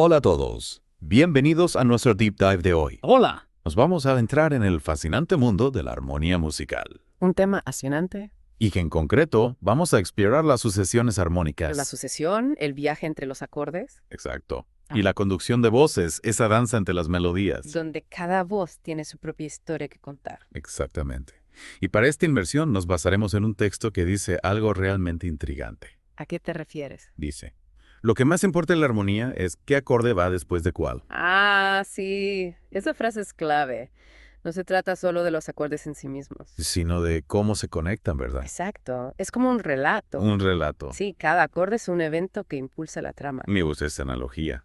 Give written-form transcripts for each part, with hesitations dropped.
Hola a todos. Bienvenidos a nuestro Deep Dive de hoy. Hola. Nos vamos a adentrar en el fascinante mundo de la armonía musical. Un tema apasionante. Y que en concreto vamos a explorar las sucesiones armónicas. La sucesión, el viaje entre los acordes, Exacto. Y la conducción de voces, esa danza entre las melodías. donde cada voz tiene su propia historia que contar. Exactamente. Y para esta inmersión nos basaremos en un texto que dice algo realmente intrigante. ¿A qué te refieres? Dice, lo que más importa en la armonía es qué acorde va después de cuál. Ah, sí. Esa frase es clave. No se trata solo de los acordes en sí mismos. Sino de cómo se conectan, ¿verdad? Exacto. Es como un relato. Un relato. Sí, cada acorde es un evento que impulsa la trama. Me gusta esta analogía.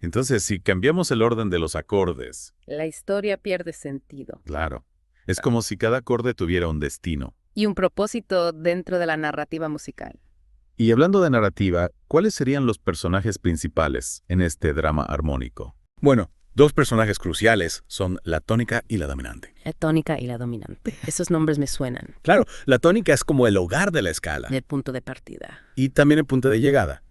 Entonces, si cambiamos el orden de los acordes, La historia pierde sentido. claro, es como si cada acorde tuviera un destino. Y un propósito dentro de la narrativa musical. Y hablando de narrativa, ¿cuáles serían los personajes principales en este drama armónico? Bueno, dos personajes cruciales son la tónica y la dominante. La tónica y la dominante. Esos nombres me suenan. Claro, la tónica es como el hogar de la escala El punto de partida. y también el punto de llegada,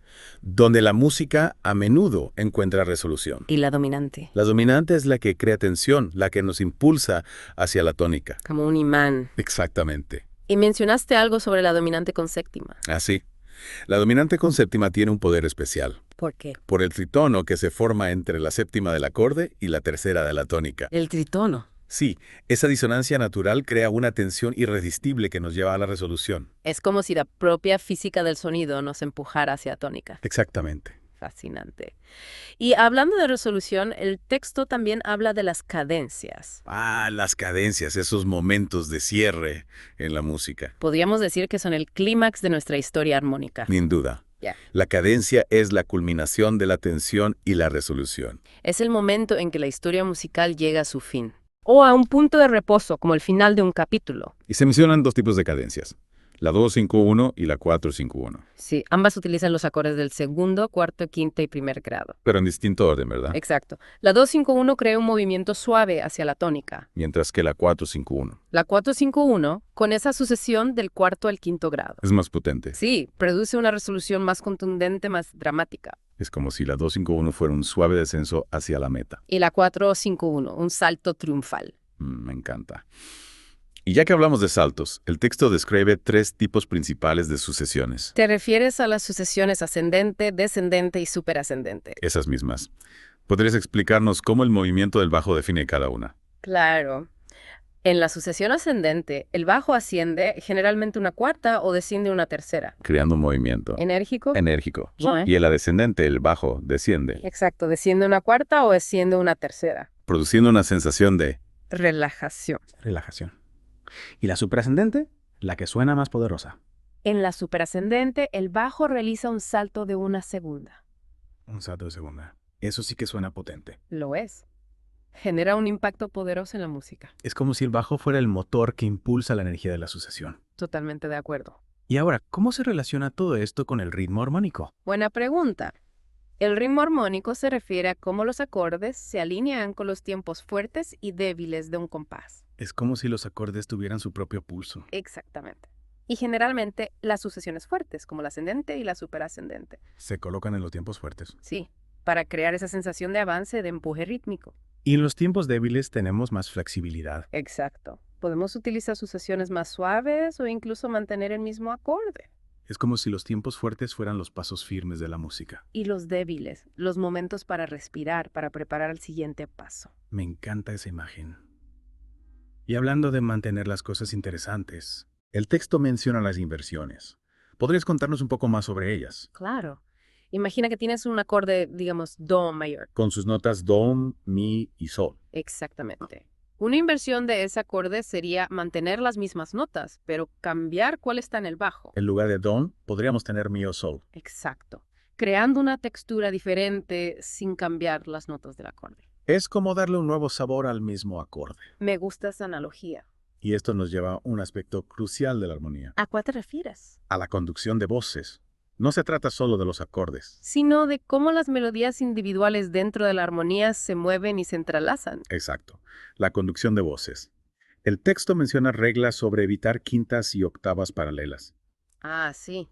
donde la música a menudo encuentra resolución. Y la dominante. La dominante es la que crea tensión, la que nos impulsa hacia la tónica. Como un imán. Exactamente. Y mencionaste algo sobre la dominante con séptima. Así. La dominante con séptima tiene un poder especial, ¿Por qué? por el tritono que se forma entre la séptima del acorde y la tercera de la tónica. El tritono. Sí, esa disonancia natural crea una tensión irresistible que nos lleva a la resolución. Es como si la propia física del sonido nos empujara hacia tónica. Exactamente. Fascinante. Y hablando de resolución, el texto también habla de las cadencias. Ah, las cadencias, esos momentos de cierre en la música. Podríamos decir que son el clímax de nuestra historia armónica. Sin duda. Ya. La cadencia es la culminación de la tensión y la resolución. Es el momento en que la historia musical llega a su fin. O a un punto de reposo, como el final de un capítulo. Y se mencionan dos tipos de cadencias, la 2-5-1 y la 4-5-1. Sí, ambas utilizan los acordes del segundo, cuarto, quinto y primer grado. Pero en distinto orden, ¿verdad? Exacto. La 2-5-1 crea un movimiento suave hacia la tónica. Mientras que la 4-5-1 La 4-5-1 con esa sucesión del cuarto al quinto grado. es más potente. Sí, produce una resolución más contundente, más dramática. Es como si la 2-5-1 fuera un suave descenso hacia la meta. Y la 4-5-1, un salto triunfal. Me encanta. Y ya que hablamos de saltos, el texto describe tres tipos principales de sucesiones. ¿Te refieres a las sucesiones ascendente, descendente y superascendente? Esas mismas. ¿Podrías explicarnos cómo el movimiento del bajo define cada una? Claro. En la sucesión ascendente, el bajo asciende generalmente una cuarta o desciende una tercera. Creando un movimiento ¿Enérgico? enérgico. No, ¿eh? Y en la descendente, el bajo desciende, Exacto, desciende una cuarta o desciende una tercera. produciendo una sensación de Relajación. Relajación. Y la superascendente, la que suena más poderosa. En la superascendente, el bajo realiza un salto de una segunda. Un salto de segunda. Eso sí que suena potente. Lo es. Genera un impacto poderoso en la música. Es como si el bajo fuera el motor que impulsa la energía de la sucesión. Totalmente de acuerdo. Y ahora, ¿cómo se relaciona todo esto con el ritmo armónico? Buena pregunta. El ritmo armónico se refiere a cómo los acordes se alinean con los tiempos fuertes y débiles de un compás. Es como si los acordes tuvieran su propio pulso. Exactamente. Y generalmente las sucesiones fuertes, como la ascendente y la superascendente. Se colocan en los tiempos fuertes. Sí, para crear esa sensación de avance, de empuje rítmico. Y en los tiempos débiles tenemos más flexibilidad. Exacto. Podemos utilizar sucesiones más suaves o incluso mantener el mismo acorde. Es como si los tiempos fuertes fueran los pasos firmes de la música. Y los débiles, los momentos para respirar, para preparar el siguiente paso. Me encanta esa imagen. Y hablando de mantener las cosas interesantes, el texto menciona las inversiones. ¿Podrías contarnos un poco más sobre ellas? Claro. Imagina que tienes un acorde, digamos, do mayor. con sus notas do, mi y sol. Exactamente. Una inversión de ese acorde sería mantener las mismas notas, pero cambiar cuál está en el bajo. En lugar de don, podríamos tener mi o sol. Exacto. Creando una textura diferente sin cambiar las notas del acorde. Es como darle un nuevo sabor al mismo acorde. Me gusta esa analogía. Y esto nos lleva a un aspecto crucial de la armonía, ¿A cuál te refieres? a la conducción de voces. No se trata solo de los acordes. Sino de cómo las melodías individuales dentro de la armonía se mueven y se entrelazan. Exacto, la conducción de voces. El texto menciona reglas sobre evitar quintas y octavas paralelas. Ah, sí.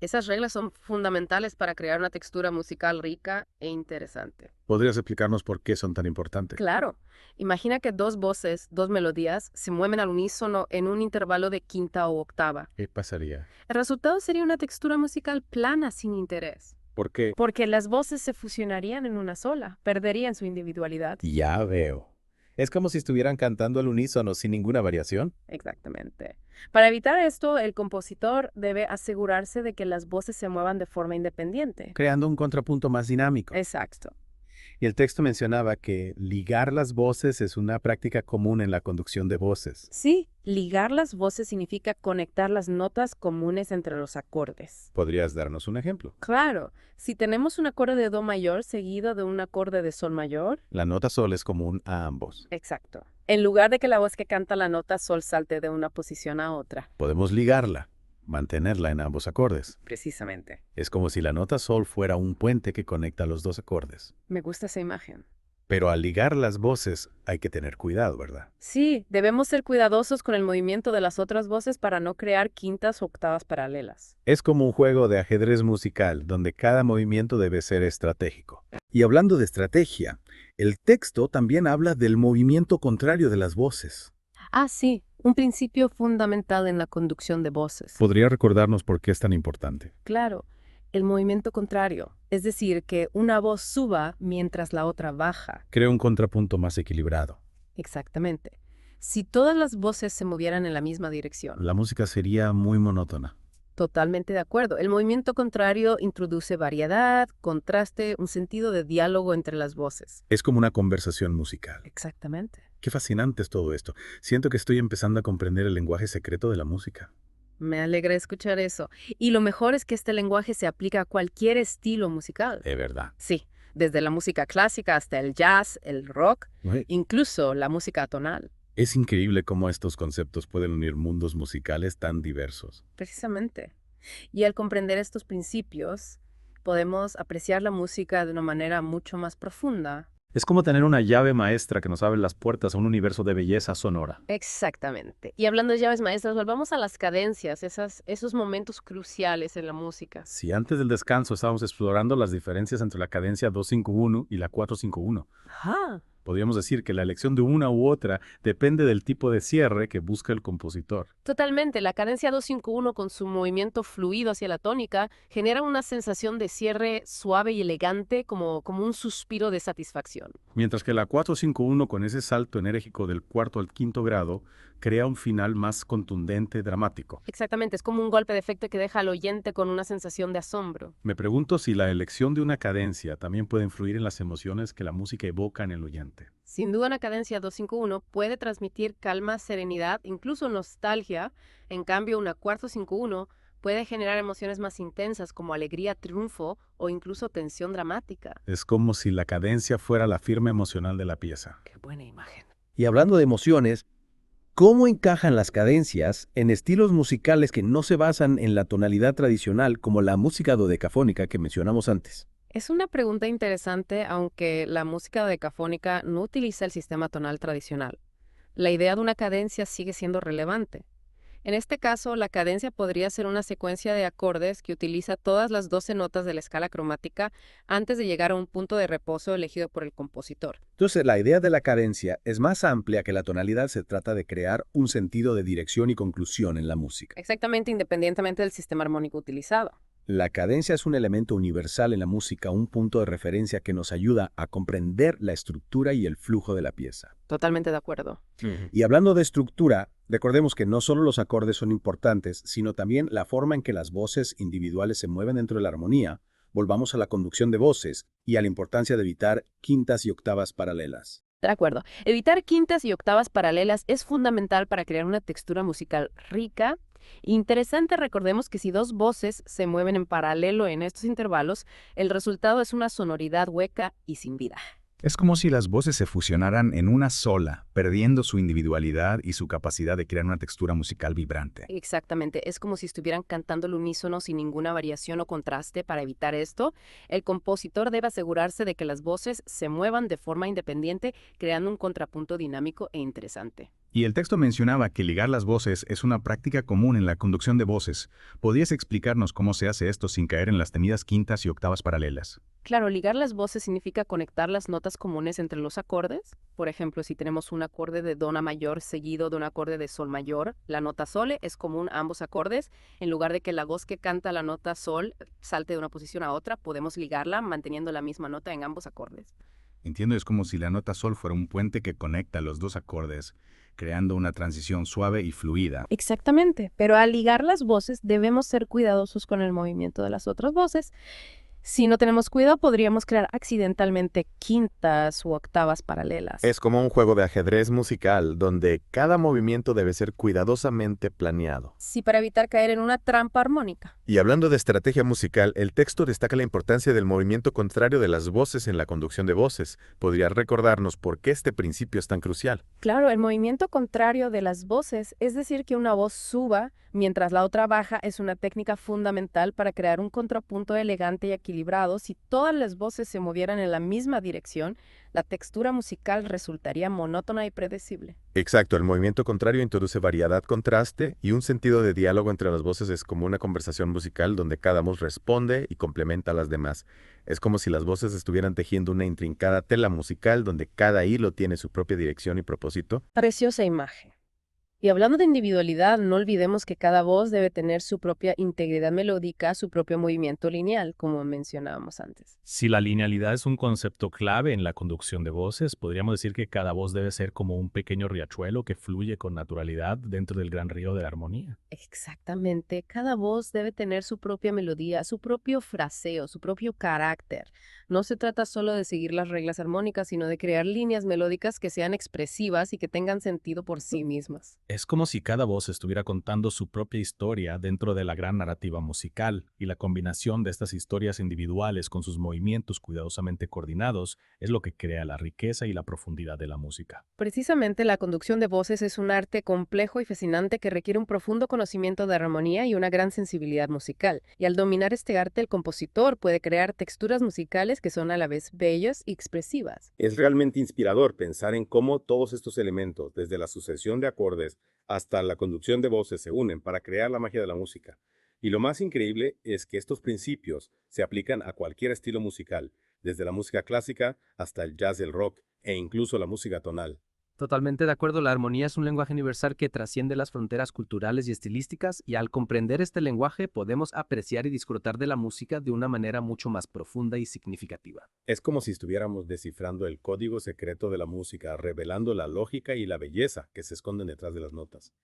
Esas reglas son fundamentales para crear una textura musical rica e interesante. ¿Podrías explicarnos por qué son tan importantes? Claro, imagina que dos voces, dos melodías, se mueven al unísono en un intervalo de quinta o octava. ¿Qué pasaría? El resultado sería una textura musical plana sin interés. ¿Por qué? Porque las voces se fusionarían en una sola, perderían su individualidad. Ya veo. Es como si estuvieran cantando al unísono sin ninguna variación. Exactamente. Para evitar esto, el compositor debe asegurarse de que las voces se muevan de forma independiente. Creando un contrapunto más dinámico. Exacto. Y el texto mencionaba que ligar las voces es una práctica común en la conducción de voces. Sí, ligar las voces significa conectar las notas comunes entre los acordes. ¿Podrías darnos un ejemplo? Claro, si tenemos un acorde de do mayor seguido de un acorde de sol mayor, La nota sol es común a ambos. exacto. En lugar de que la voz que canta la nota sol salte de una posición a otra. Podemos ligarla, mantenerla en ambos acordes. Precisamente. Es como si la nota sol fuera un puente que conecta los dos acordes. Me gusta esa imagen. Pero al ligar las voces hay que tener cuidado, ¿verdad? Sí, debemos ser cuidadosos con el movimiento de las otras voces para no crear quintas o octavas paralelas. Es como un juego de ajedrez musical donde cada movimiento debe ser estratégico. Y hablando de estrategia, el texto también habla del movimiento contrario de las voces. Ah, sí, un principio fundamental en la conducción de voces. ¿Podría recordarnos por qué es tan importante? Claro, el movimiento contrario, es decir, que una voz suba mientras la otra baja. Crea un contrapunto más equilibrado. Exactamente. Si todas las voces se movieran en la misma dirección. La música sería muy monótona. Totalmente de acuerdo. El movimiento contrario introduce variedad, contraste, un sentido de diálogo entre las voces. Es como una conversación musical. Exactamente. Qué fascinante es todo esto. Siento que estoy empezando a comprender el lenguaje secreto de la música. Me alegra escuchar eso. Y lo mejor es que este lenguaje se aplica a cualquier estilo musical. De verdad. Sí, desde la música clásica hasta el jazz, el rock, incluso la música atonal. Es increíble cómo estos conceptos pueden unir mundos musicales tan diversos. Precisamente. Y al comprender estos principios, podemos apreciar la música de una manera mucho más profunda. Es como tener una llave maestra que nos abre las puertas a un universo de belleza sonora. Exactamente. Y hablando de llaves maestras, volvamos a las cadencias, esos momentos cruciales en la música. Si antes del descanso estábamos explorando las diferencias entre la cadencia 2-5-1 y la 4-5-1, Ajá. podríamos decir que la elección de una u otra depende del tipo de cierre que busca el compositor. Totalmente. La cadencia 2-5-1 con su movimiento fluido hacia la tónica genera una sensación de cierre suave y elegante como un suspiro de satisfacción. Mientras que la 4-5-1 con ese salto enérgico del cuarto al quinto grado crea un final más contundente, dramático. Exactamente, es como un golpe de efecto que deja al oyente con una sensación de asombro. Me pregunto si la elección de una cadencia también puede influir en las emociones que la música evoca en el oyente. Sin duda una cadencia 2-5-1 puede transmitir calma, serenidad, incluso nostalgia. En cambio, una 4-5-1 puede generar emociones más intensas como alegría, triunfo o incluso tensión dramática. Es como si la cadencia fuera la firma emocional de la pieza. Qué buena imagen. Y hablando de emociones, ¿cómo encajan las cadencias en estilos musicales que no se basan en la tonalidad tradicional como la música dodecafónica que mencionamos antes? Es una pregunta interesante, aunque la música decafónica no utiliza el sistema tonal tradicional. La idea de una cadencia sigue siendo relevante. En este caso, la cadencia podría ser una secuencia de acordes que utiliza todas las 12 notas de la escala cromática antes de llegar a un punto de reposo elegido por el compositor. Entonces, la idea de la cadencia es más amplia que la tonalidad. Se trata de crear un sentido de dirección y conclusión en la música. Exactamente, independientemente del sistema armónico utilizado. La cadencia es un elemento universal en la música, un punto de referencia que nos ayuda a comprender la estructura y el flujo de la pieza. Totalmente de acuerdo. Y hablando de estructura, recordemos que no solo los acordes son importantes, sino también la forma en que las voces individuales se mueven dentro de la armonía. Volvamos a la conducción de voces y a la importancia de evitar quintas y octavas paralelas. De acuerdo. Evitar quintas y octavas paralelas es fundamental para crear una textura musical rica. Interesante, recordemos que si dos voces se mueven en paralelo en estos intervalos, el resultado es una sonoridad hueca y sin vida. Es como si las voces se fusionaran en una sola, perdiendo su individualidad y su capacidad de crear una textura musical vibrante. Exactamente, es como si estuvieran cantando al unísono sin ninguna variación o contraste. Para evitar esto, el compositor debe asegurarse de que las voces se muevan de forma independiente, creando un contrapunto dinámico e interesante. Y el texto mencionaba que ligar las voces es una práctica común en la conducción de voces. ¿Podrías explicarnos cómo se hace esto sin caer en las temidas quintas y octavas paralelas? Claro, ligar las voces significa conectar las notas comunes entre los acordes. Por ejemplo, si tenemos un acorde de dona mayor seguido de un acorde de sol mayor, la nota sole es común a ambos acordes. En lugar de que la voz que canta la nota sol salte de una posición a otra, podemos ligarla manteniendo la misma nota en ambos acordes. Entiendo, es como si la nota sol fuera un puente que conecta los dos acordes, creando una transición suave y fluida. Exactamente, pero al ligar las voces debemos ser cuidadosos con el movimiento de las otras voces. Si no tenemos cuidado, podríamos crear accidentalmente quintas u octavas paralelas. Es como un juego de ajedrez musical donde cada movimiento debe ser cuidadosamente planeado. Sí, para evitar caer en una trampa armónica. Y hablando de estrategia musical, el texto destaca la importancia del movimiento contrario de las voces en la conducción de voces. ¿Podría recordarnos por qué este principio es tan crucial? Claro, el movimiento contrario de las voces, es decir, que una voz suba mientras la otra baja, es una técnica fundamental para crear un contrapunto elegante y equilibrado. Si todas las voces se movieran en la misma dirección, la textura musical resultaría monótona y predecible. Exacto, el movimiento contrario introduce variedad, contraste y un sentido de diálogo entre las voces. Es como una conversación musical donde cada voz responde y complementa a las demás. Es como si las voces estuvieran tejiendo una intrincada tela musical donde cada hilo tiene su propia dirección y propósito. Preciosa imagen. Y hablando de individualidad, no olvidemos que cada voz debe tener su propia integridad melódica, su propio movimiento lineal, como mencionábamos antes. Si la linealidad es un concepto clave en la conducción de voces, podríamos decir que cada voz debe ser como un pequeño riachuelo que fluye con naturalidad dentro del gran río de la armonía. Exactamente, cada voz debe tener su propia melodía, su propio fraseo, su propio carácter. No se trata solo de seguir las reglas armónicas, sino de crear líneas melódicas que sean expresivas y que tengan sentido por sí mismas. Es como si cada voz estuviera contando su propia historia dentro de la gran narrativa musical, y la combinación de estas historias individuales con sus movimientos cuidadosamente coordinados es lo que crea la riqueza y la profundidad de la música. Precisamente la conducción de voces es un arte complejo y fascinante que requiere un profundo conocimiento de armonía y una gran sensibilidad musical. Y al dominar este arte, el compositor puede crear texturas musicales que son a la vez bellas y expresivas. Es realmente inspirador pensar en cómo todos estos elementos, desde la sucesión de acordes hasta la conducción de voces, se unen para crear la magia de la música. Y lo más increíble es que estos principios se aplican a cualquier estilo musical, desde la música clásica hasta el jazz y el rock, e incluso la música tonal. Totalmente de acuerdo, la armonía es un lenguaje universal que trasciende las fronteras culturales y estilísticas, y al comprender este lenguaje podemos apreciar y disfrutar de la música de una manera mucho más profunda y significativa. Es como si estuviéramos descifrando el código secreto de la música, revelando la lógica y la belleza que se esconden detrás de las notas.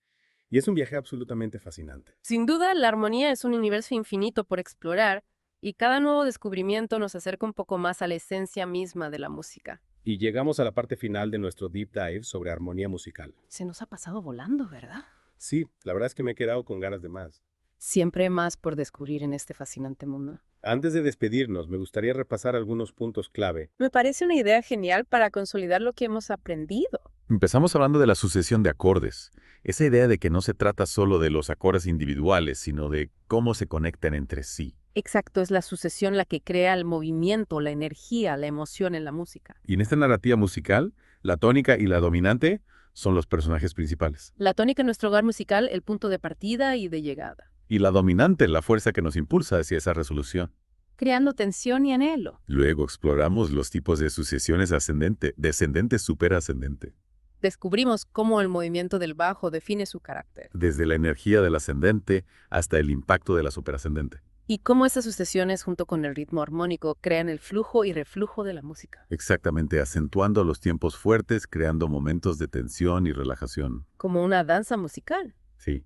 Y es un viaje absolutamente fascinante. Sin duda, la armonía es un universo infinito por explorar, y cada nuevo descubrimiento nos acerca un poco más a la esencia misma de la música. Y llegamos a la parte final de nuestro deep dive sobre armonía musical. Se nos ha pasado volando, ¿verdad? Sí, la verdad es que me he quedado con ganas de más. Siempre más por descubrir en este fascinante mundo. Antes de despedirnos, me gustaría repasar algunos puntos clave. Me parece una idea genial para consolidar lo que hemos aprendido. Empezamos hablando de la sucesión de acordes. Esa idea de que no se trata solo de los acordes individuales, sino de cómo se conectan entre sí. Exacto, es la sucesión la que crea el movimiento, la energía, la emoción en la música. Y en esta narrativa musical, la tónica y la dominante son los personajes principales. La tónica en nuestro hogar musical, el punto de partida y de llegada. Y la dominante, la fuerza que nos impulsa hacia esa resolución. Creando tensión y anhelo. Luego exploramos los tipos de sucesiones ascendente, descendente, superascendente. Descubrimos cómo el movimiento del bajo define su carácter. Desde la energía del ascendente hasta el impacto de la superascendente. Y cómo esas sucesiones junto con el ritmo armónico crean el flujo y reflujo de la música. Exactamente, acentuando los tiempos fuertes, creando momentos de tensión y relajación. Como una danza musical. Sí.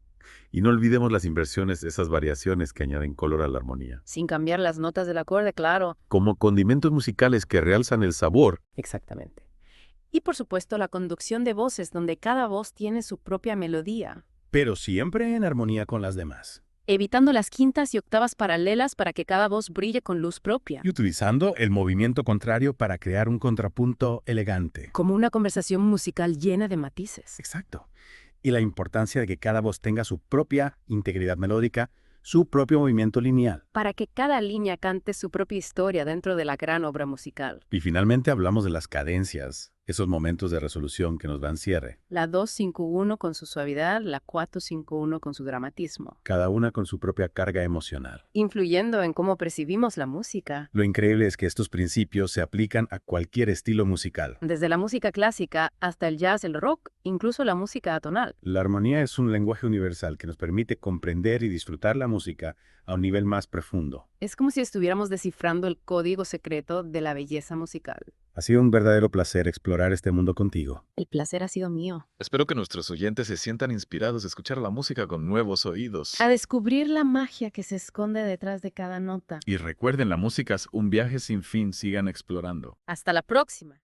Y no olvidemos las inversiones, esas variaciones que añaden color a la armonía. Sin cambiar las notas del acorde, claro. Como condimentos musicales que realzan el sabor. Exactamente. Y por supuesto la conducción de voces, donde cada voz tiene su propia melodía. Pero siempre en armonía con las demás. Evitando las quintas y octavas paralelas para que cada voz brille con luz propia. Y utilizando el movimiento contrario para crear un contrapunto elegante. Como una conversación musical llena de matices. Exacto. Y la importancia de que cada voz tenga su propia integridad melódica, su propio movimiento lineal. para que cada línea cante su propia historia dentro de la gran obra musical. Y finalmente hablamos de las cadencias, esos momentos de resolución que nos dan cierre, La 2-5-1 con su suavidad, la 4-5-1 con su dramatismo, cada una con su propia carga emocional. influyendo en cómo percibimos la música. Lo increíble es que estos principios se aplican a cualquier estilo musical. Desde la música clásica hasta el jazz, el rock, incluso la música atonal. La armonía es un lenguaje universal que nos permite comprender y disfrutar la música a un nivel más profundo. Es como si estuviéramos descifrando el código secreto de la belleza musical. Ha sido un verdadero placer explorar este mundo contigo. El placer ha sido mío. Espero que nuestros oyentes se sientan inspirados a escuchar la música con nuevos oídos. A descubrir la magia que se esconde detrás de cada nota. Y recuerden, la música es un viaje sin fin, sigan explorando. Hasta la próxima.